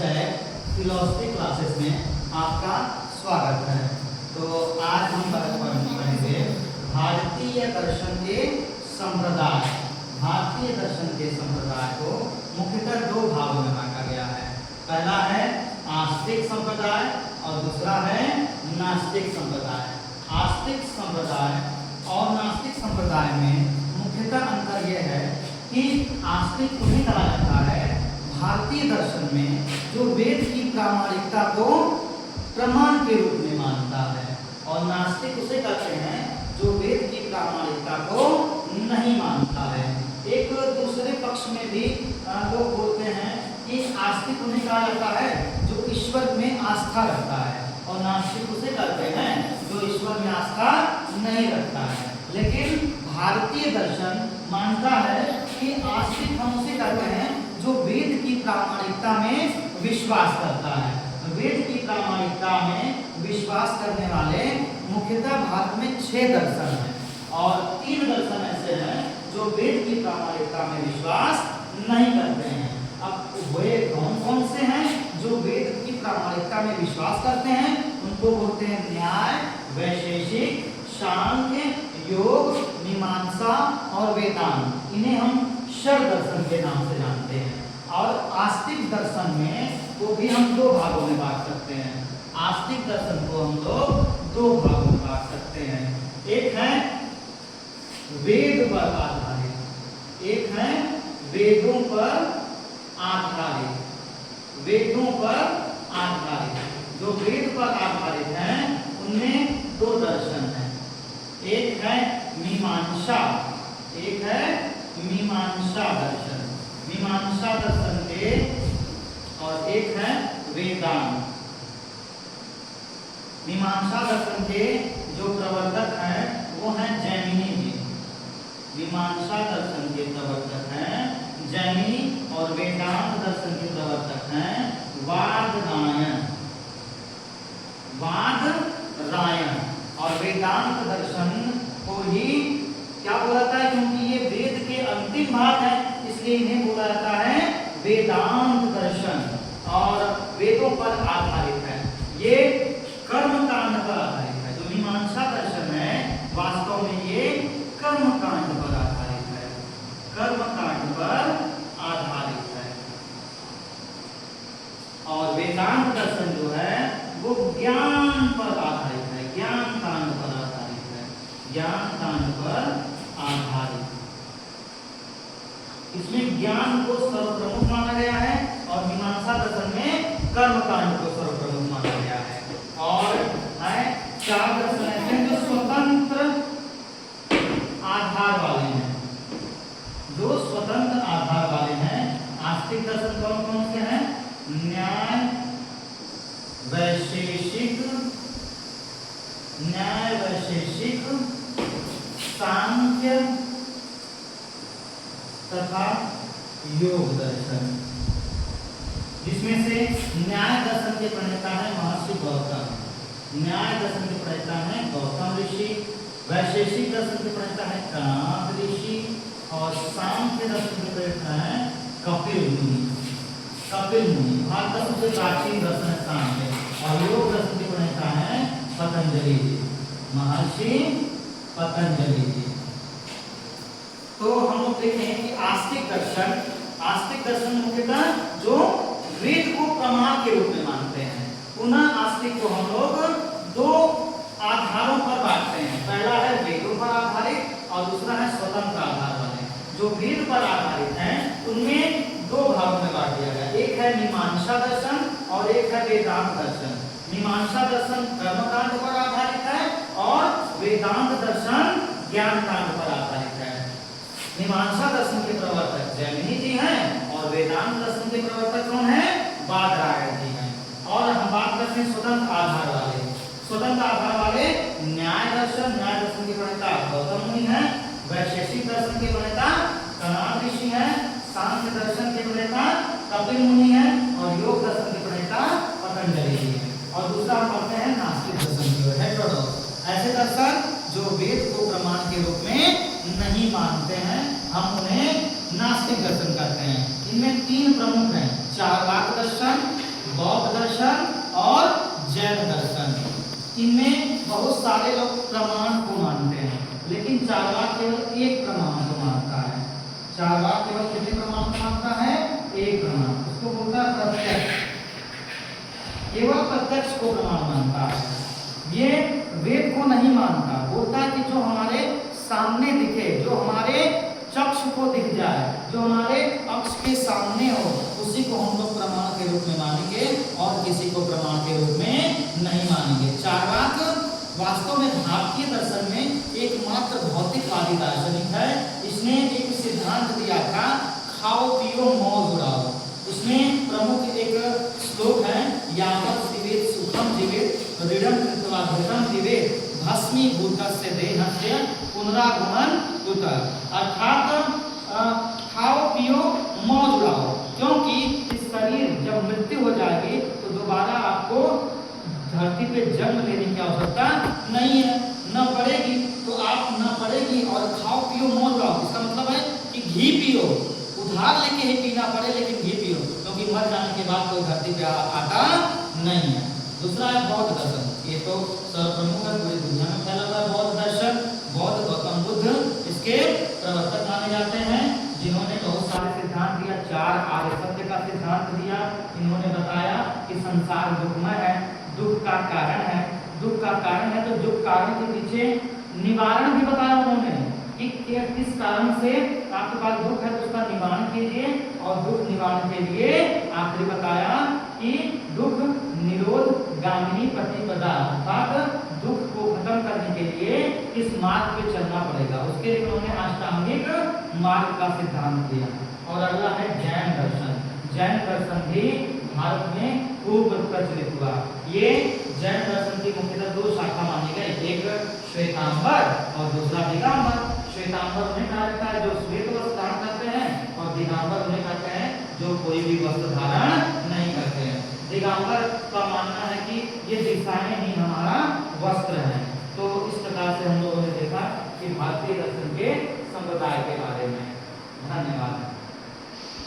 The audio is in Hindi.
हैशटैग फिलॉसफी क्लासेस में आपका स्वागत है। तो आज हम पढ़ेंगे भारतीय दर्शन के संप्रदाय। भारतीय दर्शन के संप्रदाय को मुख्यतः दो भागों में बांटा गया है। पहला है आस्तिक संप्रदाय और दूसरा है नास्तिक संप्रदाय। आस्तिक संप्रदाय और नास्तिक संप्रदाय में मुख्यतः अंतर यह है कि आस्तिक उन्हें कहा जाता है भारतीय दर्शन में जो वेद की प्रामाणिकता को प्रमाण के रूप में मानता है, और नास्तिक उसे कहते हैं जो वेद की प्रामाणिकता को नहीं मानता है। एक दूसरे पक्ष में भी लोग बोलते हैं कि आस्तिक उन्हें कहा जाता है जो ईश्वर में आस्था रखता है, और नास्तिक उसे कहते हैं जो ईश्वर में आस्था नहीं रखता है। लेकिन भारतीय दर्शन मानता है कि आस्तिक हम उसे कहते हैं जो वेद की प्रामाणिकता में विश्वास करता है। वेद की प्रामाणिकता में विश्वास करने वाले मुख्यतः भारत में 6 दर्शन हैं, और 3 दर्शन ऐसे हैं जो वेद की प्रामाणिकता में विश्वास नहीं करते हैं। अब वे कौन कौन से हैं जो वेद की प्रामाणिकता में विश्वास करते हैं? उनको बोलते हैं न्याय, वैशेषिक, सांख्य, योग, मीमांसा और वेदांत। इन्हें हम षड दर्शन के नाम से जानते हैं। और आस्तिक दर्शन में को भी हम 2 भागों में बांट सकते हैं। आस्तिक दर्शन को हम लोग 2 भागों में बांट सकते हैं। एक है वेद पर आधारित, एक है वेदों पर आधारित। वेदों पर आधारित, जो वेद पर आधारित हैं उनमें 2 दर्शन हैं। एक है मीमांसा, एक है मीमांसा दर्शन, मीमांसा दर्शन के, और एक है वेदांत। मीमांसा दर्शन के जो प्रवर्तक हैं वो हैं जैमिनी जी। मीमांसा दर्शन के प्रवर्तक हैं जैमिनी, और वेदांत दर्शन के प्रवर्तक हैं वादरायण। वादरायण और वेदांत दर्शन को ही क्या बोला जाता है? क्योंकि ये वेद के अंतिम भाग है, इसलिए इन्हें बोला जाता है वेदांत दर्शन, और वेदों पर आधारित है। ये कर्म कांड पर आधारित है। जो मीमांसा दर्शन है वास्तव में ये कर्म कांड पर आधारित है, कर्म कांड पर आधारित है। और वेदांत दर्शन जो है वो ज्ञान पर आधारित है, ज्ञान कांड पर आधारित है, ज्ञान कांड पर आधारित। इसमें ज्ञान को सर्वप्रमुख माना गया है, और मीमांसा दर्शन में कर्म कांड को सर्वप्रमुख माना गया है। और है 4 दर्शन ऐसे हैं जो स्वतंत्र आधार वाले हैं, जो स्वतंत्र आधार वाले हैं। आस्तिक दर्शन कौन कौन से हैं? न्याय, वैशेषिक, न्याय वैशेषिक, सांख्य तथा योग दर्शन। जिसमें से न्याय दर्शन के प्रणेता है महर्षि गौतम, न्याय दर्शन के प्रणेता है गौतम ऋषि, वैशेषिक दर्शन के प्रणेता है कणाद ऋषि, और सांख्य दर्शन के प्रणेता है कपिल मुनि। कपिल मुनि भारत का सबसे प्राचीन दर्शन है सांख्य, और योग दर्शन के प्रणेता है पतंजलि जी, महर्षि पतंजलि जी। तो हम लोग देखते हैं कि आस्तिक दर्शन मुख्यतः जो वेद को प्रमाण के रूप में मानते हैं। पुनः आस्तिक को हम लोग 2 आधारों पर बांटते हैं। पहला है वेदों पर आधारित, और दूसरा है स्वतंत्र आधार वाले। जो वेद पर आधारित हैं उनमें 2 भागों में बांट दिया गया। एक है मीमांसा दर्शन और एक है वेदांत दर्शन। मीमांसा दर्शन कर्मकांड पर आधारित है, और वेदांत दर्शन ज्ञान कांड पर आधारित है। मीमांसा दर्शन के प्रवर्तक जैमिनी जी हैं, और वेदांत दर्शन के प्रवर्तक कौन हैं? वादरायण जी हैं। और हम बात करते हैं स्वतंत्र आधार वाले। स्वतंत्र आधार वाले न्याय दर्शन के प्रणेता गौतम मुनि हैं, वैशेषिक दर्शन के प्रणेता कणाद ऋषि हैं, सांख्य दर्शन के प्रणेता कपिल मुनि हैं, और योग दर्शन के प्रणेता पतंजलि जी हैं। और दूसरा हम पढ़ते हैं नास्तिक दर्शन की ओर, हेटेरोडॉक्स। ऐसे दर्शन जो वेद को प्रमाण के रूप में नहीं मानते हैं, हम उन्हें नास्तिक दर्शन कहते हैं। इनमें 3 प्रमुख हैं: चार्वाक दर्शन, इनमें बहुत सारे लोग प्रमाण को मानते हैं, लेकिन चार्वाक केवल एक प्रमाण को मानता है। चार्वाक केवल कितने प्रमाण को मानता है? एक प्रमाण। उसको बोलता है प्रत्यक्ष, केवल प्रत्यक्ष को प्रमाण मानता है। ये वेद को नहीं मानता, बोलता है कि जो हमारे सामने दिखे, जो हमारे चक्षु को दिख जाए, जो हमारे अक्ष के सामने हो, उसी को हम लोग प्रमाण के रूप में मानेंगे और किसी को प्रमाण के रूप में नहीं मानेंगे। चार्वाक वास्तव में भारतीय दर्शन में एकमात्र भौतिकवादी दार्शनिक है। इसने एक सिद्धांत दिया था, खाओ पियो मौज उड़ाओ। इसमें प्रमुख एक श्लोक है, यावत् जीवेत् सुखम जीवेत् ऋणं कृत्वा धृतं जीवेत् भस्मीभूतस्य देहस्य पुनरागमन कुत। अर्थात खाओ पियो मौज उड़ाओ, क्योंकि इस शरीर जब मृत्यु हो जाएगी तो दोबारा आपको धरती पे जन्म लेने की आवश्यकता नहीं है, न पड़ेगी। तो आप न पड़ेगी और खाओ पियो मौज उड़ाओ, इसका मतलब है कि घी पियो, उधार लेके ही पीना पड़े लेकिन घी पियो, क्योंकि मर जाने के बाद कोई धरती पे आता नहीं है। दूसरा है बौद्ध दर्शन, ये तो सर्वप्रमुख है, पूरी दुनिया में फैला हुआ है बौद्ध दर्शन। बौद्ध गौतम बुद्ध इसके प्रवर्तक माने जाते हैं, जिन्होंने बहुत सारे सिद्धांत दिया। 4 आर्य सत्य का सिद्धांत दिया। इन्होंने बताया कि संसार दुखमय है, दुख का कारण है, दुख का कारण है तो दुख कारण के पीछे निवारण भी बताया उन्होंने कि किस कारण से आपके पास दुख है तो उसका निवारण कीजिए। और दुख निवारण के लिए आखिरी बताया कि दुख निरोध गामिनी प्रतिपदा, अर्थात दुख को खत्म करने के लिए इस मार्ग पे चलना पड़ेगा। उसके लिए उन्होंने अष्टांगिक मार्ग का सिद्धांत दिया। और अगला है जैन दर्शन। जैन दर्शन भी भारत में खूब प्रचलित हुआ। ये जैन दर्शन की मुख्यतः 2 शाखा मानी गई, एक श्वेतांबर और दूसरा दिगंबर। श्वेतांबर उन्हें कहा जाता है जो श्वेत वस्त्र धारण करते हैं, और दिगंबर उन्हें कहते हैं जो कोई भी वस्त्र धारण नहीं करते हैं। दिगंबर का मानना है कि ये दिशाएं ही हमारा वस्त्र है।